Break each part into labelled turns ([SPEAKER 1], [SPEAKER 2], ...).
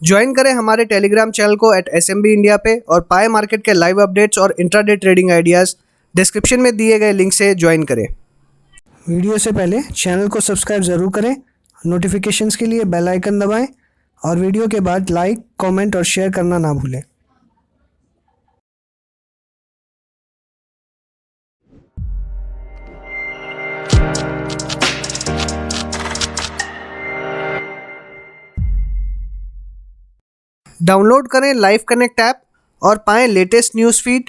[SPEAKER 1] Join करें हमारे Telegram channel को @SMB इंडिया पे और पाए मार्केट के लाइव अपडेट्स और इंट्राडे ट्रेडिंग आइडियाज़ डिस्क्रिप्शन में दिए गए लिंक से ज्वाइन करें। वीडियो से पहले चैनल को सब्सक्राइब ज़रूर करें, नोटिफिकेशंस के लिए बेल आइकन दबाएं और वीडियो के बाद लाइक, कमेंट और शेयर करना ना भूलें। डाउनलोड करें लाइव कनेक्ट ऐप और पाएं latest news feed,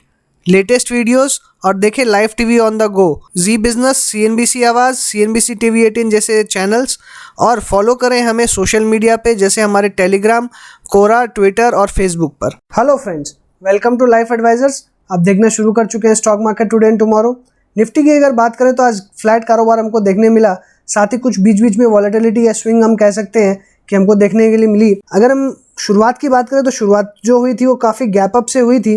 [SPEAKER 1] latest videos और देखें live TV on the go, Zee business, CNBC Awaaz, CNBC TV 18 जैसे चैनल्स और फॉलो करें हमें सोशल मीडिया पे जैसे हमारे टेलीग्राम, कोरा, ट्विटर और फेसबुक पर। Hello friends, welcome to life advisors. आप देखना शुरू कर चुके हैं stock market today and tomorrow. Nifty की अगर बात करें तो आज फ्लैट कारोबार हमको देखने मिला, साथ ही कुछ बीच बीच में वॉलेटिलिटी या स्विंग हम कह सकते हैं कि हमको देखने के लिए मिली। अगर हम शुरुआत की बात करें तो शुरुआत जो हुई थी वो काफ़ी गैप अप से हुई थी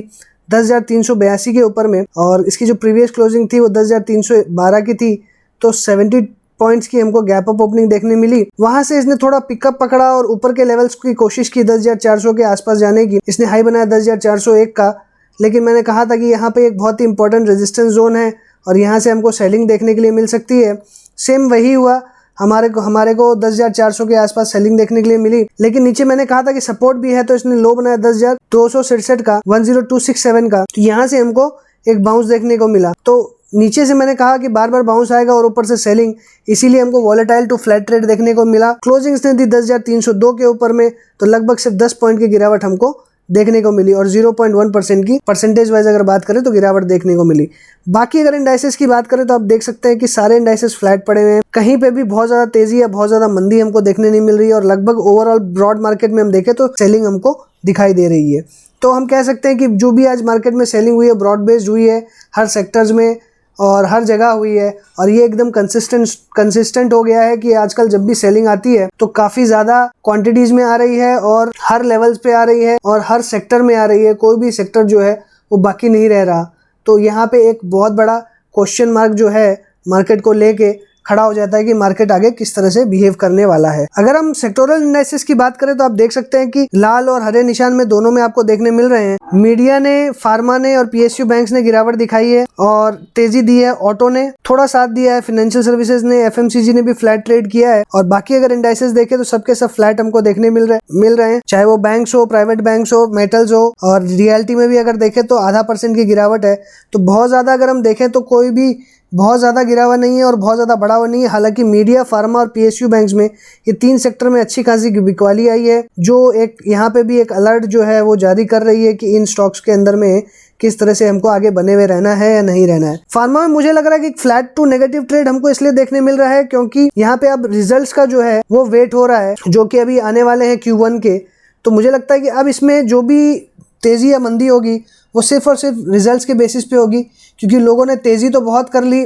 [SPEAKER 1] 10,382 के ऊपर में, और इसकी जो प्रीवियस क्लोजिंग थी वो 10,312 की थी, तो 70 पॉइंट्स की हमको गैप अप ओपनिंग देखने मिली। वहां से इसने थोड़ा पिकअप पकड़ा और ऊपर के लेवल्स की कोशिश की 10,400 के आसपास जाने की। इसने हाई बनाया 10,401 का, लेकिन मैंने कहा था कि यहाँ पे एक बहुत ही इंपॉर्टेंट रेजिस्टेंस जोन है और यहाँ से हमको सेलिंग देखने के लिए मिल सकती है। सेम वही हुआ, हमारे को 10,400 के आसपास सेलिंग देखने के लिए मिली, लेकिन नीचे मैंने कहा था कि सपोर्ट भी है, तो इसने लो बनाया 10,267 का, 10,267 का, तो यहाँ से हमको एक बाउंस देखने को मिला। तो नीचे से मैंने कहा कि बार बार बाउंस आएगा और ऊपर से सेलिंग, इसीलिए हमको वॉलेटाइल टू फ्लैट ट्रेड देखने को मिला। क्लोजिंग इसने दी 10,302 के ऊपर में, तो लगभग सिर्फ 10 पॉइंट की गिरावट हमको देखने को मिली और 0.1% की परसेंटेज वाइज अगर बात करें तो गिरावट देखने को मिली। बाकी अगर इंडाइसेस की बात करें तो आप देख सकते हैं कि सारे इंडाइसेस फ्लैट पड़े हुए हैं, कहीं पे भी बहुत ज़्यादा तेज़ी या बहुत ज़्यादा मंदी हमको देखने नहीं मिल रही है, और लगभग ओवरऑल ब्रॉड मार्केट में हम देखें तो सेलिंग हमको दिखाई दे रही है। तो हम कह सकते हैं कि जो भी आज मार्केट में सेलिंग हुई है ब्रॉड बेस्ड हुई है, हर सेक्टर्स में और हर जगह हुई है, और ये एकदम कंसिस्टेंट हो गया है कि आजकल जब भी सेलिंग आती है तो काफ़ी ज़्यादा क्वांटिटीज़ में आ रही है और हर लेवल्स पे आ रही है और हर सेक्टर में आ रही है। कोई भी सेक्टर जो है वो बाकी नहीं रह रहा। तो यहाँ पे एक बहुत बड़ा क्वेश्चन मार्क जो है मार्केट को लेके खड़ा हो जाता है कि मार्केट आगे किस तरह से बिहेव करने वाला है। अगर हम सेक्टोरल इंडाइसेस की बात करें तो आप देख सकते हैं कि लाल और हरे निशान में दोनों में आपको देखने मिल रहे हैं। मीडिया ने, फार्मा ने और PSU बैंक्स ने गिरावट दिखाई है और तेजी दी है। ऑटो ने थोड़ा साथ दिया है, फाइनेंशियल सर्विसेज ने, FMCG ने भी फ्लैट ट्रेड किया है, और बाकी अगर इंडाइसेस देखें तो सबके सब फ्लैट हमको देखने मिल रहे हैं, चाहे वो बैंक्स हो, प्राइवेट बैंक्स हो, मेटल्स हो, और रियल्टी में भी अगर देखें तो 0.5% की गिरावट है। तो बहुत ज़्यादा अगर हम देखें तो कोई भी बहुत ज़्यादा गिरावट नहीं है और बहुत ज़्यादा बढ़ावा नहीं है। हालांकि मीडिया, फार्मा और PSU बैंक्स में ये 3 सेक्टर में अच्छी खासी बिकवाली आई है, जो एक यहाँ पे भी एक अलर्ट जो है वो जारी कर रही है कि इन स्टॉक्स के अंदर में किस तरह से हमको आगे बने हुए रहना है या नहीं रहना है। फार्मा में मुझे लग रहा है कि फ्लैट टू नेगेटिव ट्रेड हमको इसलिए देखने मिल रहा है क्योंकि यहाँ पे अब रिजल्ट्स का जो है वो वेट हो रहा है, जो कि अभी आने वाले हैं Q1 के। तो मुझे लगता है कि अब इसमें जो भी तेज़ी या मंदी होगी वो सिर्फ और सिर्फ रिजल्ट्स के बेसिस पे होगी, क्योंकि लोगों ने तेज़ी तो बहुत कर ली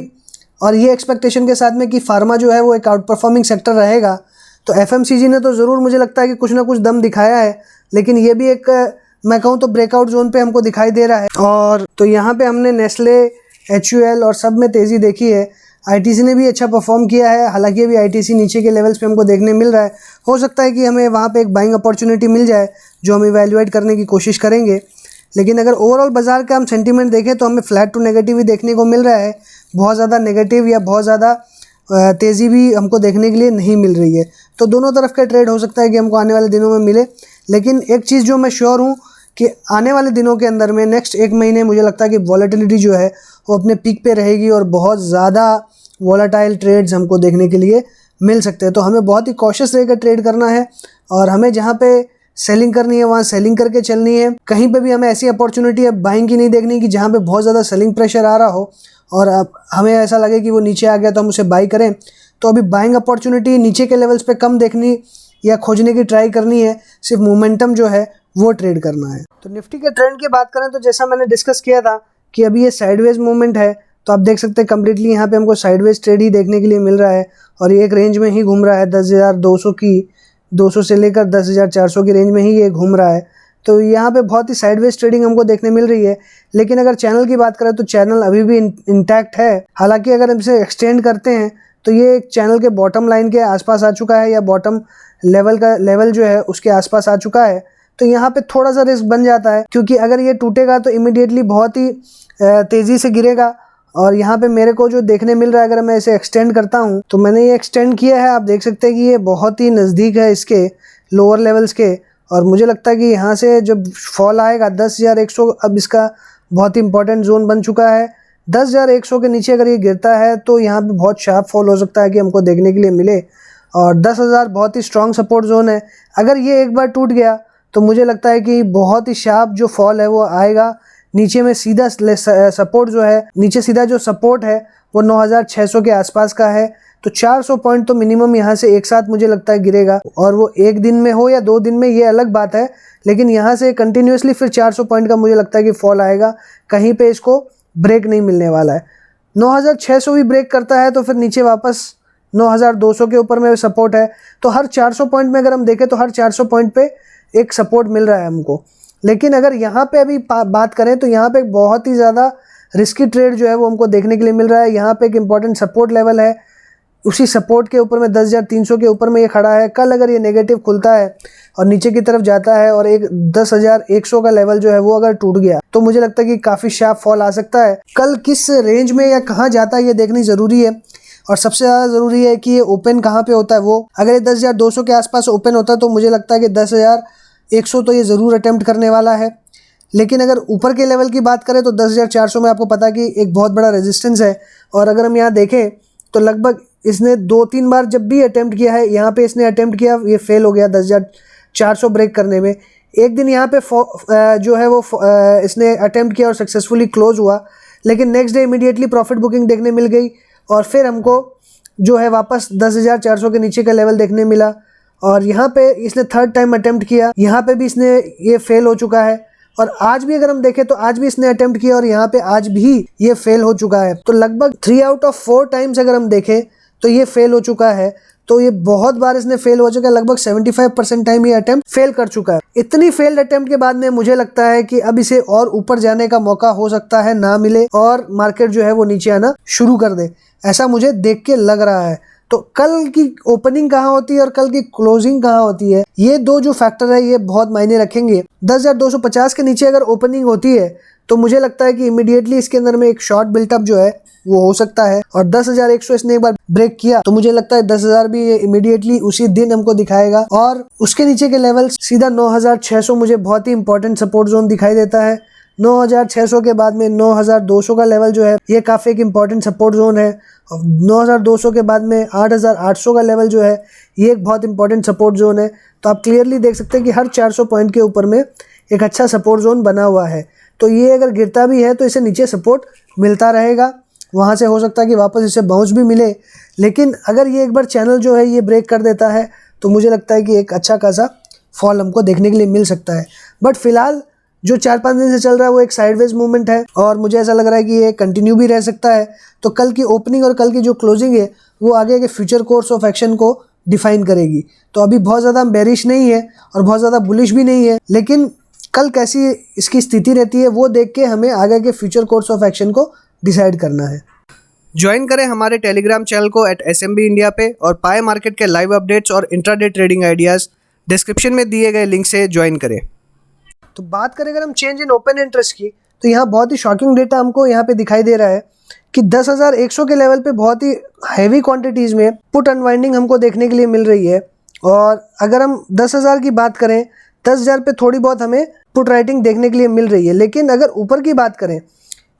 [SPEAKER 1] और ये एक्सपेक्टेशन के साथ में कि फार्मा जो है वो एक आउट परफॉर्मिंग सेक्टर रहेगा। तो FMCG ने तो ज़रूर मुझे लगता है कि कुछ ना कुछ दम दिखाया है, लेकिन ये भी एक, मैं कहूँ तो ब्रेकआउट जोन पे हमको दिखाई दे रहा है। और तो यहाँ पे हमने नेस्ले, HUL और सब में तेज़ी देखी है। ITC ने भी अच्छा परफॉर्म किया है, हालांकि अभी ITC नीचे के लेवल्स पे हमको देखने मिल रहा है। हो सकता है कि हमें वहाँ पे एक बाइंग अपॉर्चुनिटी मिल जाए जो हम इवैल्यूएट करने की कोशिश करेंगे। लेकिन अगर ओवरऑल बाज़ार का हम सेंटीमेंट देखें तो हमें फ्लैट टू नेगेटिव ही देखने को मिल रहा है, बहुत ज़्यादा नेगेटिव या बहुत ज़्यादा तेज़ी भी हमको देखने के लिए नहीं मिल रही है। तो दोनों तरफ का ट्रेड हो सकता है कि हमको आने वाले दिनों में मिले, लेकिन एक चीज़ जो मैं श्योर हूँ कि आने वाले दिनों के अंदर में नेक्स्ट 1 महीने मुझे लगता है कि वॉलेटिलिटी जो है वो अपने पीक पे रहेगी और बहुत ज़्यादा वॉलेटाइल ट्रेड्स हमको देखने के लिए मिल सकते हैं। तो हमें बहुत ही कॉशियस रहकर ट्रेड करना है और हमें जहाँ पे सेलिंग करनी है वहाँ सेलिंग करके चलनी है। कहीं पे भी हमें ऐसी अपॉर्चुनिटी अब बाइंग की नहीं देखनी कि जहाँ पे बहुत ज़्यादा सेलिंग प्रेशर आ रहा हो और अब हमें ऐसा लगे कि वो नीचे आ गया तो हम उसे बाई करें। तो अभी बाइंग अपॉर्चुनिटी नीचे के लेवल्स पे कम देखनी या खोजने की ट्राई करनी है, सिर्फ मोमेंटम जो है वो ट्रेड करना है। तो निफ्टी के ट्रेंड की बात करें तो जैसा मैंने डिस्कस किया था कि अभी ये साइडवेज मूवमेंट है, तो आप देख सकते हैं कम्प्लीटली यहाँ पे हमको साइडवेज ट्रेड ही देखने के लिए मिल रहा है और ये एक रेंज में ही घूम रहा है 10,200 की, 200 से लेकर 10,400 की रेंज में ही ये घूम रहा है। तो यहाँ पे बहुत ही साइडवेज ट्रेडिंग हमको देखने मिल रही है। लेकिन अगर चैनल की बात करें तो चैनल अभी भी इंटैक्ट है। हालांकि अगर हम इसे एक्सटेंड करते हैं तो ये एक चैनल के बॉटम लाइन के आसपास आ चुका है, या बॉटम लेवल जो है उसके आसपास आ चुका है। तो यहाँ पे थोड़ा सा रिस्क बन जाता है, क्योंकि अगर ये टूटेगा तो इमीडिएटली बहुत ही तेज़ी से गिरेगा। और यहाँ पे मेरे को जो देखने मिल रहा है, अगर मैं इसे एक्सटेंड करता हूँ तो मैंने ये एक्सटेंड किया है, आप देख सकते हैं कि ये बहुत ही नज़दीक है इसके लोअर लेवल्स के। और मुझे लगता है कि यहाँ से जब फॉल आएगा 10,100, अब इसका बहुत ही इंपॉर्टेंट जोन बन चुका है। 10,100 के नीचे अगर ये गिरता है तो यहाँ पे बहुत शार्प फॉल हो सकता है कि हमको देखने के लिए मिले। और 10,000 बहुत ही स्ट्रॉन्ग सपोर्ट जोन है। अगर ये एक बार टूट गया तो मुझे लगता है कि बहुत ही शार्प जो फॉल है वो आएगा। नीचे में सीधा सपोर्ट जो है, नीचे सीधा जो सपोर्ट है वो 9,600 के आसपास का है। तो 400 पॉइंट तो मिनिमम यहाँ से एक साथ मुझे लगता है गिरेगा, और वो एक दिन में हो या 2 दिन में ये अलग बात है, लेकिन यहाँ से कंटिन्यूसली फिर 400 पॉइंट का मुझे लगता है कि फॉल आएगा। कहीं पे इसको ब्रेक नहीं मिलने वाला है। 9,600 भी ब्रेक करता है तो फिर नीचे वापस 9,200 के ऊपर में सपोर्ट है। तो हर 400 पॉइंट में अगर हम देखें तो हर 400 पॉइंट पे एक सपोर्ट मिल रहा है हमको। लेकिन अगर यहाँ पे अभी बात करें तो यहाँ पे एक बहुत ही ज़्यादा रिस्की ट्रेड जो है वो हमको देखने के लिए मिल रहा है। यहाँ पे एक इम्पॉर्टेंट सपोर्ट लेवल है, उसी सपोर्ट के ऊपर में 10,300 के ऊपर में ये खड़ा है। कल अगर ये नेगेटिव खुलता है और नीचे की तरफ जाता है और एक 10,100 का लेवल जो है वो अगर टूट गया तो मुझे लगता है कि काफ़ी शार्प फॉल आ सकता है। कल किस रेंज में या कहाँ जाता है ये देखनी ज़रूरी है, और सबसे ज़्यादा ज़रूरी है कि ये ओपन कहाँ पे होता है। वो अगर ये 10,200 के आसपास ओपन होता है तो मुझे लगता है कि 10,100 तो ये ज़रूर अटेम्प्ट करने वाला है। लेकिन अगर ऊपर के लेवल की बात करें तो 10,400 में आपको पता है कि एक बहुत बड़ा रेजिस्टेंस है। और अगर हम यहाँ देखें तो लगभग इसने 2-3 बार जब भी अटेम्प्ट किया है, यहाँ पे इसने अटेम्प्ट किया, ये फेल हो गया 10,400 ब्रेक करने में। एक दिन यहाँ पे जो है वो इसने अटेम्प्ट किया और सक्सेसफुली क्लोज हुआ, लेकिन next day immediately profit booking देखने मिल गई और फिर हमको जो है वापस 10,400 के नीचे का लेवल देखने मिला। और यहाँ पे इसने थर्ड टाइम अटेम्प्ट किया, यहाँ पे भी इसने ये फेल हो चुका है। और आज भी अगर हम देखें तो आज भी इसने अटेम्प्ट किया और यहाँ पे आज भी ये फेल हो चुका है। तो लगभग 3 आउट ऑफ 4 टाइम्स अगर हम देखें तो ये फेल हो चुका है। तो ये बहुत बार इसने फेल हो चुका है, लगभग 75% टाइम ये अटेम्प्ट फेल कर चुका है। इतनी फेल्ड अटेम्प्ट के बाद में मुझे लगता है कि अब इसे और ऊपर जाने का मौका हो सकता है ना मिले और मार्केट जो है वो नीचे आना शुरू कर दे, ऐसा मुझे देख के लग रहा है। तो कल की ओपनिंग कहाँ होती है और कल की क्लोजिंग कहाँ होती है, ये दो जो फैक्टर है ये बहुत मायने रखेंगे। 10,250 के नीचे अगर ओपनिंग होती है तो मुझे लगता है कि इमीडिएटली इसके अंदर में एक शॉर्ट बिल्टअप जो है वो हो सकता है। और 10,100 इसने एक बार ब्रेक किया तो मुझे लगता है 10,000 भी इमीडिएटली उसी दिन हमको दिखाएगा। और उसके नीचे के लेवल सीधा 9,600 मुझे बहुत ही इंपॉर्टेंट सपोर्ट जोन दिखाई देता है। 9,600 के बाद में 9,200 का लेवल जो है ये काफ़ी एक इम्पॉर्टेंट सपोर्ट जोन है। और 9,200 के बाद में 8,800 का लेवल जो है ये एक बहुत इंपॉर्टेंट सपोर्ट जोन है। तो आप क्लियरली देख सकते हैं कि हर 400 पॉइंट के ऊपर में एक अच्छा सपोर्ट जोन बना हुआ है। तो ये अगर गिरता भी है तो इसे नीचे सपोर्ट मिलता रहेगा, वहाँ से हो सकता है कि वापस इसे बाउंस भी मिले। लेकिन अगर ये एक बार चैनल जो है ये ब्रेक कर देता है तो मुझे लगता है कि एक अच्छा खासा फॉल हमको देखने के लिए मिल सकता है। बट फिलहाल जो 4-5 दिन से चल रहा है वो एक साइडवेज मूवमेंट है और मुझे ऐसा लग रहा है कि ये कंटिन्यू भी रह सकता है। तो कल की ओपनिंग और कल की जो क्लोजिंग है वो आगे के फ्यूचर कोर्स ऑफ एक्शन को डिफाइन करेगी। तो अभी बहुत ज़्यादा बेरिश नहीं है और बहुत ज़्यादा बुलिश भी नहीं है, लेकिन कल कैसी इसकी स्थिति रहती है वो देख के हमें आगे के फ्यूचर कोर्स ऑफ एक्शन को डिसाइड करना है। ज्वाइन करें हमारे टेलीग्राम चैनल को @SMB इंडिया पे और पाए मार्केट के लाइव अपडेट्स और इंट्राडे ट्रेडिंग आइडियाज़ डिस्क्रिप्शन में दिए गए लिंक से ज्वाइन करें। तो बात करें अगर हम चेंज इन ओपन इंटरेस्ट की तो यहाँ बहुत ही शॉकिंग डेटा हमको यहाँ पे दिखाई दे रहा है कि 10,100 के लेवल पे बहुत ही हैवी क्वांटिटीज़ में पुट अनवाइंडिंग हमको देखने के लिए मिल रही है। और अगर हम 10,000 की बात करें, 10,000 पे थोड़ी बहुत हमें पुट राइटिंग देखने के लिए मिल रही है। लेकिन अगर ऊपर की बात करें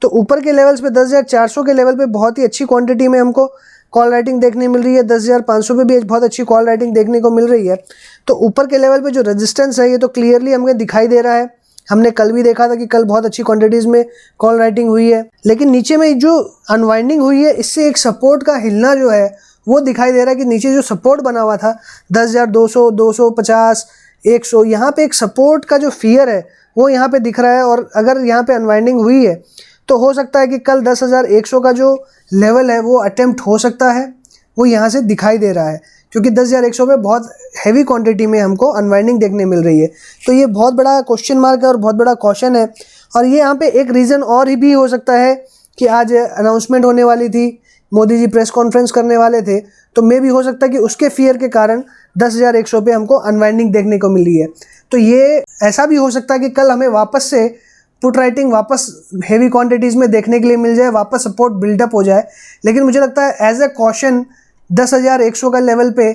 [SPEAKER 1] तो ऊपर के लेवल्स पे 10,400 के लेवल पे बहुत ही अच्छी क्वांटिटी में हमको कॉल राइटिंग देखने मिल रही है। 10,500 पे भी बहुत अच्छी कॉल राइटिंग देखने को मिल रही है। तो ऊपर के लेवल पे जो रेजिस्टेंस है ये तो क्लियरली हमें दिखाई दे रहा है। हमने कल भी देखा था कि कल बहुत अच्छी क्वांटिटीज़ में कॉल राइटिंग हुई है, लेकिन नीचे में जो अनवाइंडिंग हुई है इससे एक सपोर्ट का हिलना जो है वो दिखाई दे रहा है कि नीचे जो सपोर्ट बना हुआ था 10,200, 250, 100, यहाँ पे एक सपोर्ट का जो फियर है वो यहाँ पे दिख रहा है। और अगर यहाँ पे अनवाइंडिंग हुई है तो हो सकता है कि कल 10,100 का जो लेवल है वो अटेम्प्ट हो सकता है, वो यहाँ से दिखाई दे रहा है, क्योंकि 10,100 पे बहुत हैवी क्वांटिटी में हमको अनवाइंडिंग देखने मिल रही है। तो ये बहुत बड़ा क्वेश्चन मार्क है और बहुत बड़ा क्वेश्चन है। और ये यहाँ पे एक रीज़न और ही भी हो सकता है कि आज अनाउंसमेंट होने वाली थी मोदी जी प्रेस कॉन्फ्रेंस करने वाले थे, तो मे भी हो सकता है कि उसके फियर के कारण 10,100 पे हमको अनवाइंडिंग देखने को मिली है। तो ये ऐसा भी हो सकता है कि कल हमें वापस से पुट राइटिंग वापस हेवी क्वांटिटीज़ में देखने के लिए मिल जाए, वापस सपोर्ट बिल्डअप हो जाए। लेकिन मुझे लगता है एज ए कॉशन 10,100 का लेवल पे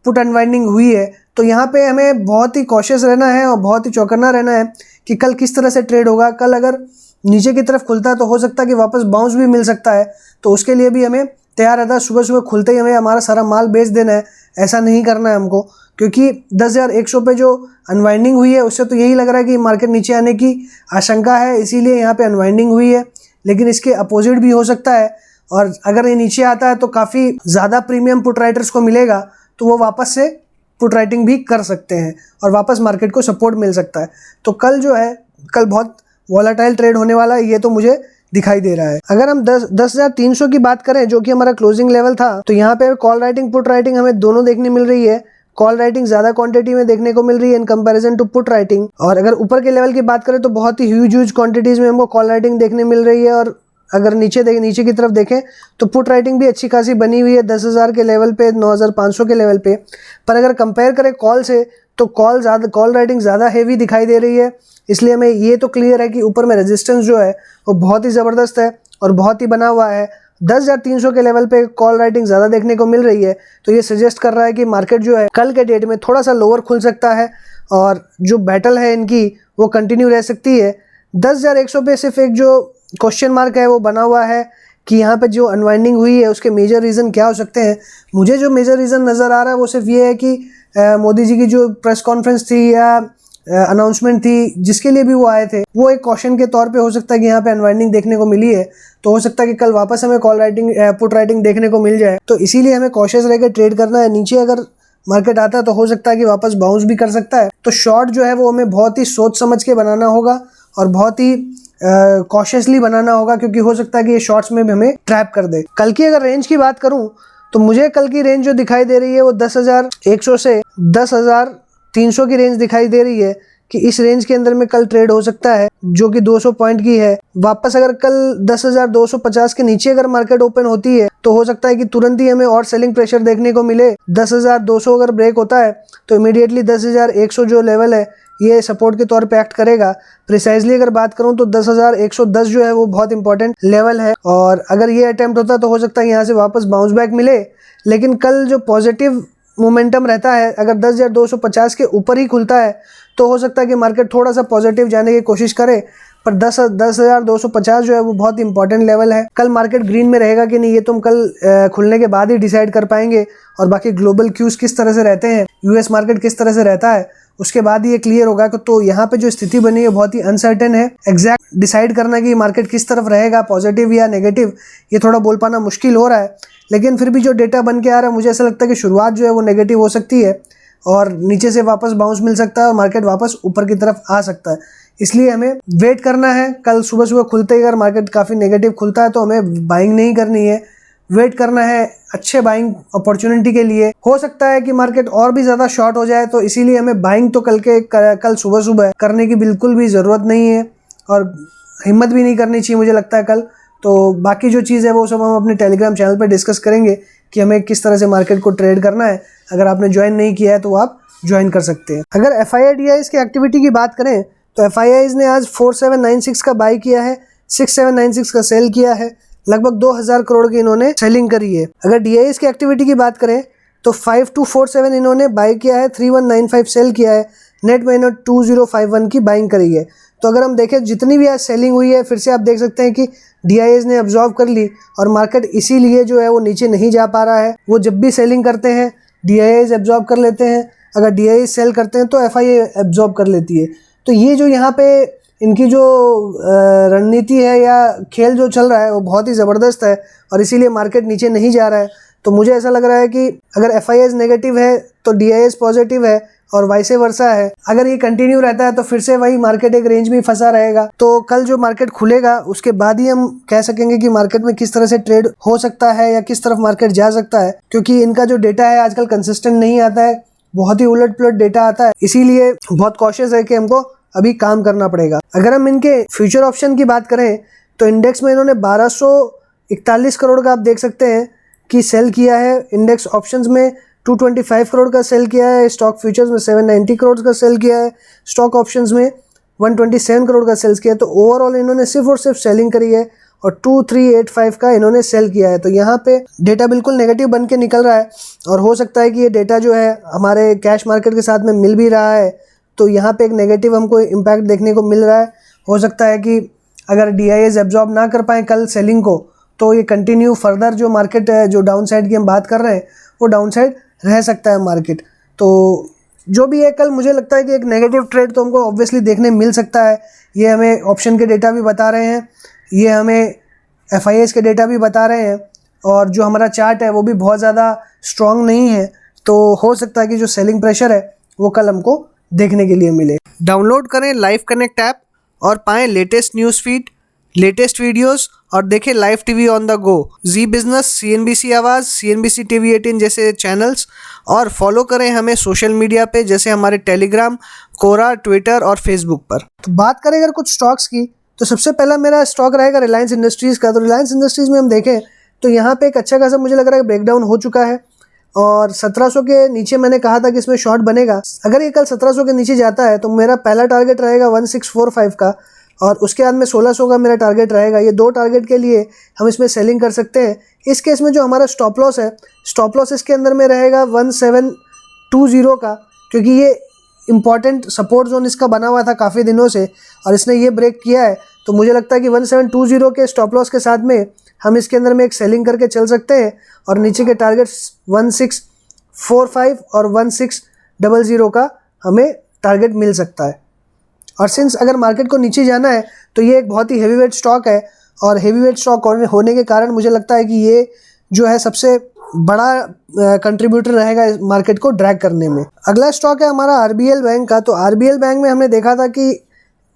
[SPEAKER 1] पुट अनवाइंडिंग हुई है, तो यहाँ पे हमें बहुत ही कॉशियस रहना है और बहुत ही चौकन्ना रहना है कि कल किस तरह से ट्रेड होगा। कल अगर नीचे की तरफ खुलता है तो हो सकता है कि वापस बाउंस भी मिल सकता है, तो उसके लिए भी हमें तैयार रहता है। सुबह सुबह खुलते ही हमें हमारा सारा माल बेच देना है, ऐसा नहीं करना है हमको, क्योंकि 10,100 पे जो अनवाइंडिंग हुई है उससे तो यही लग रहा है कि मार्केट नीचे आने की आशंका है, इसीलिए यहाँ पे अनवाइंडिंग हुई है। लेकिन इसके अपोजिट भी हो सकता है, और अगर ये नीचे आता है तो काफ़ी ज़्यादा प्रीमियम पुट राइटर्स को मिलेगा, तो वो वापस से पुट राइटिंग भी कर सकते हैं और वापस मार्केट को सपोर्ट मिल सकता है। तो कल जो है, कल बहुत वॉलेटाइल ट्रेड होने वाला है, ये तो मुझे दिखाई दे रहा है। अगर हम 10,300 की बात करें जो कि हमारा क्लोजिंग लेवल था, तो यहाँ पे कॉल राइटिंग पुट राइटिंग हमें दोनों देखने मिल रही है। कॉल राइटिंग ज़्यादा क्वांटिटी में देखने को मिल रही है in comparison to put writing. और अगर ऊपर के लेवल की बात करें तो बहुत ही ह्यूज क्वांटिटीज़ में हमको कॉल राइटिंग देखने मिल रही है। और अगर नीचे की तरफ देखें तो पुट राइटिंग भी अच्छी खासी बनी हुई है 10,000 के लेवल पे, 9,500 के लेवल पे। पर अगर कंपेयर करें कॉल से तो कॉल राइटिंग ज़्यादा हेवी दिखाई दे रही है। इसलिए हमें ये तो क्लियर है कि ऊपर में रेजिस्टेंस जो है वो बहुत ही ज़बरदस्त है और बहुत ही बना हुआ है। 10,300 के लेवल पे कॉल राइटिंग ज़्यादा देखने को मिल रही है, तो ये सजेस्ट कर रहा है कि मार्केट जो है कल के डेट में थोड़ा सा लोअर खुल सकता है और जो बैटल है इनकी वो कंटिन्यू रह सकती है। 10,100 पे सिर्फ एक जो क्वेश्चन मार्क है वो बना हुआ है कि यहाँ पे जो अनवाइंडिंग हुई है उसके मेजर रीज़न क्या हो सकते हैं। मुझे जो मेजर रीज़न नज़र आ रहा है वो सिर्फ ये है कि मोदी जी की जो प्रेस कॉन्फ्रेंस थी या अनाउंसमेंट थी जिसके लिए भी वो आए थे, वो एक क्वेश्चन के तौर पे हो सकता है कि यहाँ पे अनवाइंडिंग देखने को मिली है। तो हो सकता है कि कल वापस हमें कॉल राइटिंग पुट राइटिंग देखने को मिल जाए, तो इसीलिए हमें कॉशियस रहकर ट्रेड करना है। नीचे अगर मार्केट आता है तो हो सकता है कि वापस बाउंस भी कर सकता है। तो शॉर्ट जो है वो हमें बहुत ही सोच समझ के बनाना होगा और बहुत ही कॉशियसली बनाना होगा, क्योंकि हो सकता है कि ये शॉर्ट्स में भी हमें ट्रैप कर दे। कल की अगर रेंज की बात करूं तो मुझे कल की रेंज जो दिखाई दे रही है वो 10,100 से 10,300 की रेंज दिखाई दे रही है कि इस रेंज के अंदर में कल ट्रेड हो सकता है, जो कि 200 पॉइंट की है। वापस अगर कल 10,250 के नीचे अगर मार्केट ओपन होती है तो हो सकता है कि तुरंत ही हमें और सेलिंग प्रेशर देखने को मिले। 10,200 अगर ब्रेक होता है तो इमीडिएटली 10,100 जो लेवल है ये सपोर्ट के तौर पे एक्ट करेगा। प्रिसाइजली अगर बात करूं तो 10,110 जो है वो बहुत इंपॉर्टेंट लेवल है, और अगर ये अटेम्प्ट होता तो हो सकता है यहाँ से वापस बाउंस बैक मिले। लेकिन कल जो पॉजिटिव मोमेंटम रहता है, अगर 10,250 के ऊपर ही खुलता है तो हो सकता है कि मार्केट थोड़ा सा पॉजिटिव जाने की कोशिश करे, पर 10,250 जो है वो बहुत इंपॉर्टेंट लेवल है। कल मार्केट ग्रीन में रहेगा कि नहीं ये तुम कल खुलने के बाद ही डिसाइड कर पाएंगे, और बाकी ग्लोबल क्यूज किस तरह से रहते हैं, यूएस मार्केट किस तरह से रहता है, उसके बाद ही ये क्लियर होगा। तो यहाँ पे जो स्थिति बनी है बहुत ही अनसर्टेन है। एग्जैक्ट डिसाइड करना कि मार्केट किस तरफ रहेगा, पॉजिटिव या नेगेटिव, ये थोड़ा बोल पाना मुश्किल हो रहा है। लेकिन फिर भी जो डेटा बन के आ रहा है मुझे ऐसा लगता है कि शुरुआत जो है वो नेगेटिव हो सकती है और नीचे से वापस बाउंस मिल सकता है और मार्केट वापस ऊपर की तरफ आ सकता है। इसलिए हमें वेट करना है। कल सुबह सुबह खुलते ही अगर मार्केट काफ़ी नेगेटिव खुलता है तो हमें बाइंग नहीं करनी है, वेट करना है अच्छे बाइंग अपॉर्चुनिटी के लिए। हो सकता है कि मार्केट और भी ज़्यादा शॉर्ट हो जाए, तो इसीलिए हमें बाइंग तो कल सुबह सुबह करने की बिल्कुल भी ज़रूरत नहीं है और हिम्मत भी नहीं करनी चाहिए मुझे लगता है कल। तो बाकी जो चीज़ है वो सब हम अपने टेलीग्राम चैनल पर डिस्कस करेंगे कि हमें किस तरह से मार्केट को ट्रेड करना है। अगर आपने ज्वाइन नहीं किया है तो आप ज्वाइन कर सकते हैं। अगर FII की एक्टिविटी की बात करें तो FIIs ने आज 4796 का बाई किया है, 6796 का सेल किया है, लगभग 2000 करोड़ की इन्होंने सेलिंग करी है। अगर DIs की एक्टिविटी की बात करें तो 5247 इन्होंने बाई किया है, 3195 सेल किया है, नेट में इन्होंने 2051 की बाइंग करी है। तो अगर हम देखें जितनी भी आज सेलिंग हुई है, फिर से आप देख सकते हैं कि DIs ने अब्जॉर्व कर ली और मार्केट इसीलिए जो है वो नीचे नहीं जा पा रहा है। वो जब भी सेलिंग करते हैं DIs अब्जॉर्व कर लेते हैं, अगर DIs सेल करते हैं तो FII अब्जॉर्ब कर लेती है। तो ये जो यहाँ पे इनकी जो रणनीति है या खेल जो चल रहा है वो बहुत ही ज़बरदस्त है और इसीलिए मार्केट नीचे नहीं जा रहा है। तो मुझे ऐसा लग रहा है कि अगर FIIs नेगेटिव है तो DIs पॉजिटिव है और वाइसे वर्सा है। अगर ये कंटिन्यू रहता है तो फिर से वही मार्केट एक रेंज में फंसा रहेगा। तो कल जो मार्केट खुलेगा उसके बाद ही हम कह सकेंगे कि मार्केट में किस तरह से ट्रेड हो सकता है या किस तरफ मार्केट जा सकता है, क्योंकि इनका जो डेटा है आजकल कंसिस्टेंट नहीं आता है, बहुत ही उलट पुलट डेटा आता है। इसीलिए बहुत कॉशियस है कि हमको अभी काम करना पड़ेगा। अगर हम इनके फ्यूचर ऑप्शन की बात करें तो इंडेक्स में इन्होंने 41 करोड़ का आप देख सकते हैं कि सेल किया है। इंडेक्स ऑप्शंस में 225 करोड़ का सेल किया है, स्टॉक फ्यूचर्स में 790 करोड़ का सेल किया है, स्टॉक ऑप्शंस में 127 करोड़ का सेल्स किया है। तो ओवरऑल इन्होंने सिर्फ और सिर्फ सेलिंग करी है और 2385 का इन्होंने सेल किया है। तो यहाँ पे डेटा बिल्कुल नेगेटिव बन के निकल रहा है और हो सकता है कि ये डेटा जो है हमारे कैश मार्केट के साथ में मिल भी रहा है, तो यहाँ पे एक नेगेटिव हमको इम्पैक्ट देखने को मिल रहा है। हो सकता है कि अगर DIAs एब्जॉर्ब ना कर पाएँ कल सेलिंग को, तो ये कंटिन्यू फर्दर जो मार्केट है, जो डाउन साइड की हम बात कर रहे हैं, वो डाउन साइड रह सकता है मार्केट। तो जो भी है कल मुझे लगता है कि एक नेगेटिव ट्रेड तो हमको ऑब्वियसली देखने मिल सकता है। ये हमें ऑप्शन के डेटा भी बता रहे हैं, ये हमें FIS के डेटा भी बता रहे हैं, और जो हमारा चार्ट है वो भी बहुत ज़्यादा स्ट्रॉन्ग नहीं है। तो हो सकता है कि जो सेलिंग प्रेशर है वो कल हमको देखने के लिए मिले। डाउनलोड करें लाइव कनेक्ट ऐप और पाएँ latest news feed, latest videos और देखें live TV on the go, Zee business, CNBC Awaaz, CNBC TV 18 जैसे चैनल्स, और फॉलो करें हमें सोशल मीडिया पे, जैसे हमारे टेलीग्राम, कोरा, ट्विटर और फेसबुक पर। तो बात करें अगर कुछ स्टॉक्स की, तो सबसे पहला मेरा स्टॉक रहेगा रिलायंस इंडस्ट्रीज़ का। तो रिलायंस इंडस्ट्रीज़ में हम देखें तो यहाँ पे एक अच्छा खासा मुझे लग रहा है ब्रेकडाउन हो चुका है, और 1700 के नीचे मैंने कहा था कि इसमें शॉर्ट बनेगा। अगर ये कल 1700 के नीचे जाता है तो मेरा पहला टारगेट रहेगा 1645 का, और उसके बाद में 1600 का मेरा टारगेट रहेगा। ये दो टारगेट के लिए हम इसमें सेलिंग कर सकते हैं। इस केस में जो हमारा स्टॉप लॉस है, स्टॉप लॉस इसके अंदर में रहेगा 1720 का, क्योंकि ये इंपॉर्टेंट सपोर्ट जोन इसका बना हुआ था काफ़ी दिनों से और इसने ये ब्रेक किया है। तो मुझे लगता है कि 1720 के स्टॉप लॉस के साथ में हम इसके अंदर में एक सेलिंग करके चल सकते हैं, और नीचे के टारगेट्स 1645 और 1600 का हमें टारगेट मिल सकता है। और सिंस अगर मार्केट को नीचे जाना है तो ये एक बहुत ही हेवीवेट स्टॉक है, और हेवीवेट स्टॉक होने के कारण मुझे लगता है कि ये जो है सबसे बड़ा कंट्रीब्यूटर रहेगा इस मार्केट को ड्रैग करने में। अगला स्टॉक है हमारा RBL बैंक का। तो RBL बैंक में हमने देखा था कि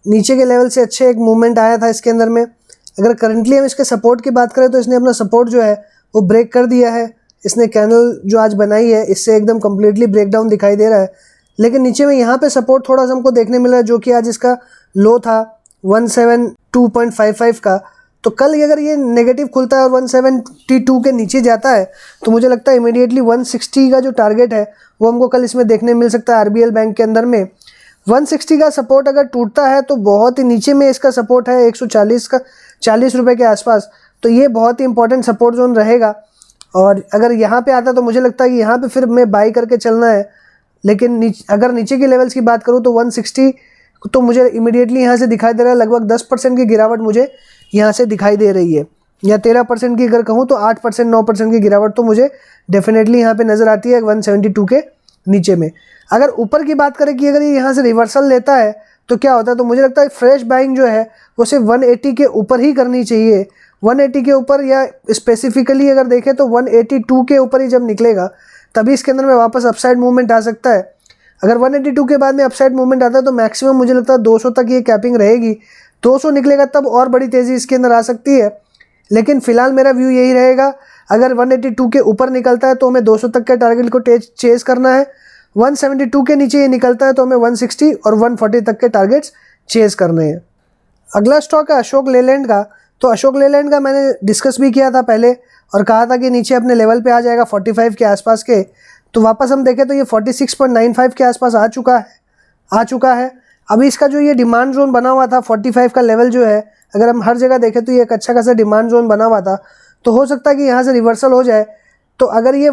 [SPEAKER 1] नीचे के लेवल से अच्छे एक मूवमेंट आया था इसके अंदर में। अगर करंटली हम इसके सपोर्ट की बात करें तो इसने अपना सपोर्ट जो है वो ब्रेक कर दिया है। इसने कैंडल जो आज बनाई है इससे एकदम कम्प्लीटली ब्रेकडाउन दिखाई दे रहा है, लेकिन नीचे में यहाँ पे सपोर्ट थोड़ा सा हमको देखने मिला है, जो कि आज इसका लो था 172.55 का। तो कल अगर ये नेगेटिव खुलता है और 172 के नीचे जाता है तो मुझे लगता है इमीडिएटली 160 का जो टारगेट है वो हमको कल इसमें देखने मिल सकता है RBL बैंक के अंदर में। 160 का सपोर्ट अगर टूटता है तो बहुत ही नीचे में इसका सपोर्ट है 140 का, 40 रुपये के आसपास। तो ये बहुत ही इंपॉर्टेंट सपोर्ट जोन रहेगा, और अगर यहाँ पे आता है तो मुझे लगता है कि यहाँ पे फिर मैं बाई करके चलना है। लेकिन अगर नीचे की लेवल्स की बात करूँ तो 160 तो मुझे इमीडिएटली यहाँ से दिखाई दे रहा है, लगभग 10% की गिरावट मुझे यहाँ से दिखाई दे रही है, या 13% की अगर कहूँ तो 8% 9% की गिरावट तो मुझे डेफिनेटली यहाँ पे नज़र आती है 172 के नीचे में। अगर ऊपर की बात करें कि अगर ये यहाँ से रिवर्सल लेता है तो क्या होता है, तो मुझे लगता है फ्रेश बाइंग जो है वो सिर्फ 180 के ऊपर ही करनी चाहिए। 180 के ऊपर, या स्पेसिफिकली अगर देखें तो 182 के ऊपर ही जब निकलेगा तभी इसके अंदर में वापस अपसाइड मूवमेंट आ सकता है। अगर 182 के बाद में अपसाइड मूवमेंट आता है तो मैक्सिमम मुझे लगता है 200 तक ये कैपिंग रहेगी। 200 निकलेगा तब और बड़ी तेज़ी इसके अंदर आ सकती है, लेकिन फिलहाल मेरा व्यू यही रहेगा, अगर 182 के ऊपर निकलता है तो हमें 200 तक के टारगेट को चेस करना है। 172 के नीचे ये निकलता है तो हमें 160 और 140 तक के टारगेट्स चेस करने हैं। अगला स्टॉक है अशोक लेलैंड का। तो अशोक लेलैंड का मैंने डिस्कस भी किया था पहले और कहा था कि नीचे अपने लेवल पे आ जाएगा 45 के आसपास के। तो वापस हम देखें तो ये 46.95 के आसपास आ चुका है। अभी इसका जो ये डिमांड जोन बना हुआ था 45 का लेवल जो है, अगर हम हर जगह देखें तो ये एक अच्छा खासा डिमांड जोन बना हुआ था। तो हो सकता है कि यहाँ से रिवर्सल हो जाए। तो अगर ये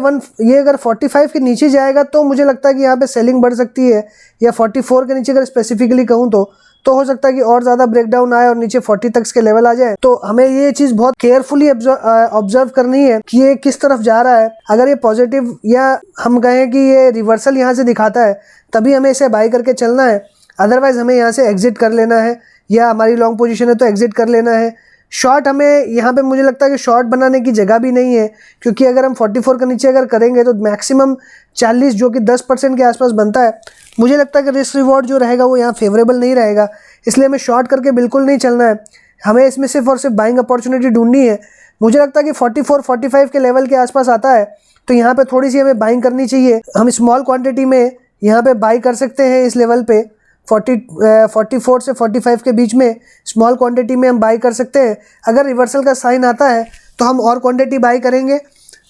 [SPEAKER 1] अगर 45 के नीचे जाएगा तो मुझे लगता है कि यहाँ पे सेलिंग बढ़ सकती है, या 44 के नीचे अगर स्पेसिफिकली कहूँ तो हो सकता है कि और ज़्यादा ब्रेकडाउन आए और नीचे 40 तक के लेवल आ जाए। तो हमें ये चीज़ बहुत केयरफुली ऑब्जर्व करनी है कि ये किस तरफ जा रहा है। अगर ये पॉजिटिव, या हम कहें कि ये रिवर्सल यहाँ से दिखाता है, तभी हमें इसे बाई करके चलना है। अदरवाइज़ हमें यहाँ से एग्जिट कर लेना है, या हमारी लॉन्ग पोजीशन है तो एग्जिट कर लेना है। शॉर्ट हमें यहाँ पे मुझे लगता है कि शॉर्ट बनाने की जगह भी नहीं है, क्योंकि अगर हम 44 के नीचे अगर करेंगे तो मैक्सिमम 40 जो कि 10% के आसपास बनता है। मुझे लगता है कि रिस्क रिवॉर्ड जो रहेगा वो यहाँ फेवरेबल नहीं रहेगा, इसलिए हमें शॉर्ट करके बिल्कुल नहीं चलना है। हमें इसमें सिर्फ और सिर्फ बाइंग अपॉर्चुनिटी ढूंढनी है। मुझे लगता है कि 44-45 के लेवल के आसपास आता है तो यहाँ पे थोड़ी सी हमें बाइंग करनी चाहिए। हम स्मॉल क्वांटिटी में यहाँ पे बाई कर सकते हैं इस लेवल पे 44 से 45 के बीच में स्मॉल क्वांटिटी में हम बाई कर सकते हैं। अगर रिवर्सल का साइन आता है तो हम और क्वांटिटी बाई करेंगे,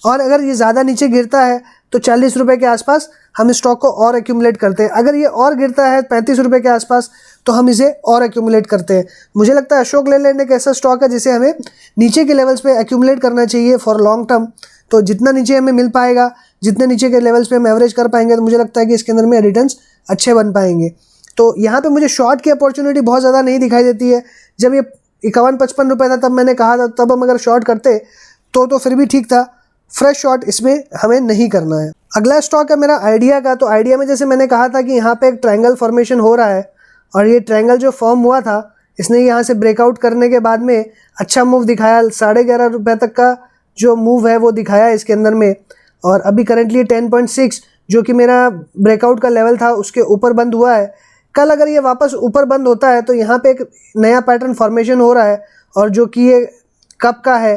[SPEAKER 1] और अगर ये ज़्यादा नीचे गिरता है तो 40 रुपये के आसपास हम स्टॉक को और एक्यूमुलेट करते हैं। अगर ये और गिरता है 35 रुपये के आसपास तो हम इसे और एक्यूमुलेट करते हैं। मुझे लगता है अशोक लेलैंड एक ऐसा स्टॉक है जिसे हमें नीचे के लेवल्स पे एक्यूमुलेट करना चाहिए फॉर लॉन्ग टर्म। तो जितना नीचे हमें मिल पाएगा, जितने नीचे के लेवल्स पे हम एवरेज कर पाएंगे, तो मुझे लगता है कि इसके अंदर में रिटर्न्स अच्छे बन पाएंगे। तो यहाँ पे मुझे शॉर्ट की अपॉर्चुनिटी बहुत ज़्यादा नहीं दिखाई देती है। जब ये 51-55 रुपये था तब मैंने कहा था, तब हम अगर शॉर्ट करते तो फिर भी ठीक था। फ्रेश शॉर्ट इसमें हमें नहीं करना है। अगला स्टॉक है मेरा आइडिया का। तो आइडिया में जैसे मैंने कहा था कि यहाँ पे एक ट्रायंगल फॉर्मेशन हो रहा है, और ये ट्रायंगल जो फॉर्म हुआ था इसने यहाँ से ब्रेकआउट करने के बाद में अच्छा मूव दिखाया। 11.5 रुपये तक का जो मूव है वो दिखाया इसके अंदर में, और अभी करेंटली 10.6 जो कि मेरा ब्रेकआउट का लेवल था उसके ऊपर बंद हुआ है। कल अगर ये वापस ऊपर बंद होता है तो यहाँ पे एक नया पैटर्न फॉर्मेशन हो रहा है, और जो कि ये कब का है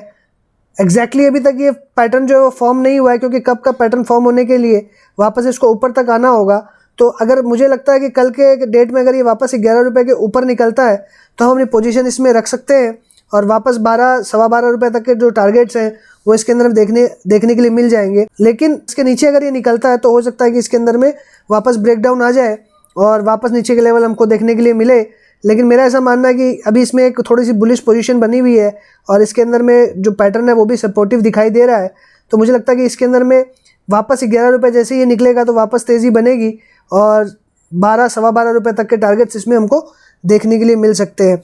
[SPEAKER 1] एग्जैक्टली अभी तक ये पैटर्न जो है वो फॉर्म नहीं हुआ है, क्योंकि कब का पैटर्न फॉर्म होने के लिए वापस इसको ऊपर तक आना होगा। तो अगर मुझे लगता है कि कल के डेट में अगर ये वापस 11 रुपये के ऊपर निकलता है तो हम अपनी पोजीशन इसमें रख सकते हैं, और वापस 12-12.25 रुपये तक के जो टारगेट्स हैं वो इसके अंदर देखने के लिए मिल जाएंगे। लेकिन इसके नीचे अगर ये निकलता है तो हो सकता है कि इसके अंदर में वापस ब्रेकडाउन आ जाए और वापस नीचे के लेवल हमको देखने के लिए मिले। लेकिन मेरा ऐसा मानना है कि अभी इसमें एक थोड़ी सी बुलिश पोजीशन बनी हुई है, और इसके अंदर में जो पैटर्न है वो भी सपोर्टिव दिखाई दे रहा है। तो मुझे लगता है कि इसके अंदर में वापस 11 रुपये जैसे ये निकलेगा तो वापस तेज़ी बनेगी, और 12-12.25 रुपये तक के टारगेट्स इसमें हमको देखने के लिए मिल सकते हैं।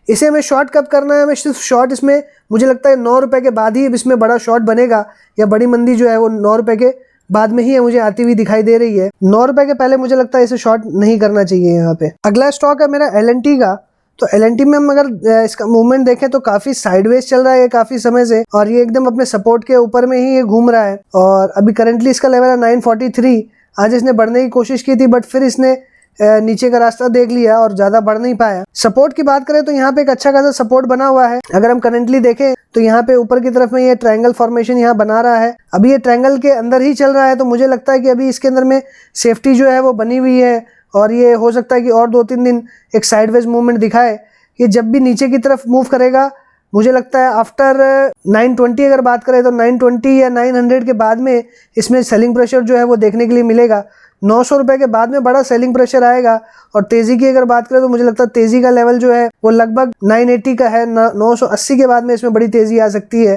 [SPEAKER 1] इसे हमें शॉर्ट कब करना है? हमें सिर्फ शॉर्ट इसमें मुझे लगता है 9 रुपये के बाद ही इसमें बड़ा शॉर्ट बनेगा, या बड़ी मंदी जो है वो 9 रुपये के बाद में ही है मुझे आती हुई दिखाई दे रही है। 9 रुपये के पहले मुझे लगता है इसे शॉर्ट नहीं करना चाहिए यहाँ पे। अगला स्टॉक है मेरा L&T का। तो L&T में हम अगर इसका मूवमेंट देखें तो काफ़ी साइडवेज चल रहा है काफ़ी समय से, और ये एकदम अपने सपोर्ट के ऊपर में ही ये घूम रहा है, और अभी करेंटली इसका लेवल है 943। आज इसने बढ़ने की कोशिश की थी बट फिर इसने नीचे का रास्ता देख लिया और ज़्यादा बढ़ नहीं पाया। सपोर्ट की बात करें तो यहाँ पे एक अच्छा खासा सपोर्ट बना हुआ है। अगर हम करेंटली देखें तो यहाँ पे ऊपर की तरफ में ये ट्रायंगल फॉर्मेशन यहाँ बना रहा है। अभी ये ट्रायंगल के अंदर ही चल रहा है, तो मुझे लगता है कि अभी इसके अंदर में सेफ्टी जो है वो बनी हुई है, और ये हो सकता है कि और 2-3 दिन एक साइडवेज मूवमेंट दिखाए। ये जब भी नीचे की तरफ मूव करेगा मुझे लगता है आफ्टर 920 अगर बात करें तो 920 या 900 के बाद में इसमें सेलिंग प्रेशर जो है वो देखने के लिए मिलेगा। 900 रुपये के बाद में बड़ा सेलिंग प्रेशर आएगा, और तेज़ी की अगर बात करें तो मुझे लगता है तेज़ी का लेवल जो है वो लगभग 980 का है। 980 के बाद में इसमें बड़ी तेज़ी आ सकती है।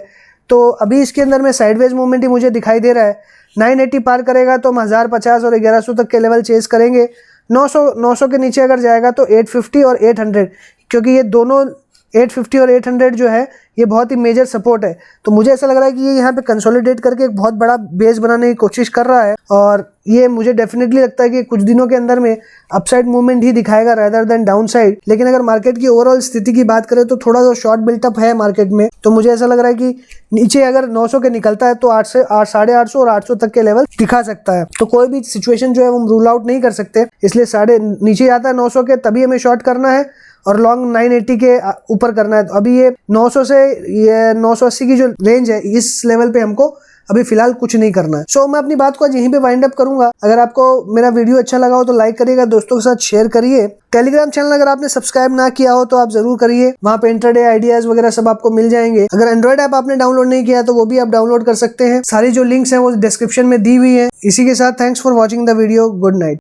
[SPEAKER 1] तो अभी इसके अंदर में साइडवेज मूवमेंट ही मुझे दिखाई दे रहा है। 980 पार करेगा तो हम 1050 और 1100 तक के लेवल चेस करेंगे। 900 के नीचे अगर जाएगा तो 850 और 800, क्योंकि ये दोनों 850 और 800 जो है ये बहुत ही मेजर सपोर्ट है। तो मुझे ऐसा लग रहा है कि ये यहाँ पे कंसोलिडेट करके एक बहुत बड़ा बेस बनाने की कोशिश कर रहा है, और ये मुझे डेफिनेटली लगता है कि कुछ दिनों के अंदर में अपसाइड मूवमेंट ही दिखाएगा रादर देन डाउन साइड। लेकिन अगर मार्केट की ओवरऑल स्थिति की बात करें तो थोड़ा सा शॉर्ट बिल्टअप है मार्केट में। तो मुझे ऐसा लग रहा है कि नीचे अगर 900 के निकलता है तो 800 और 800 तक के लेवल दिखा सकता है। तो कोई भी सिचुएशन जो है वो हम रूल आउट नहीं कर सकते, इसलिए नीचे आता है 900 के तभी हमें शॉर्ट करना है, और लॉन्ग 980 के ऊपर करना है। तो अभी ये 900 से ये 980 की जो रेंज है इस लेवल पे हमको अभी फिलहाल कुछ नहीं करना है। सो मैं अपनी बात को आज यहीं पे वाइंड अप करूंगा। अगर आपको मेरा वीडियो अच्छा लगा हो तो लाइक करिएगा, दोस्तों के साथ शेयर करिए। टेलीग्राम चैनल अगर आपने सब्सक्राइब ना किया हो तो आप जरूर करिए, वहाँ पे इंट्राडे आइडियाज वगैरह सब आपको मिल जाएंगे। अगर एंड्रॉइड ऐप आपने डाउनलोड नहीं किया तो वो भी आप डाउनलोड कर सकते हैं। सारी जो लिंक्स हैं वो डिस्क्रिप्शन में दी हुई है। इसी के साथ thanks for watching the video. Good night.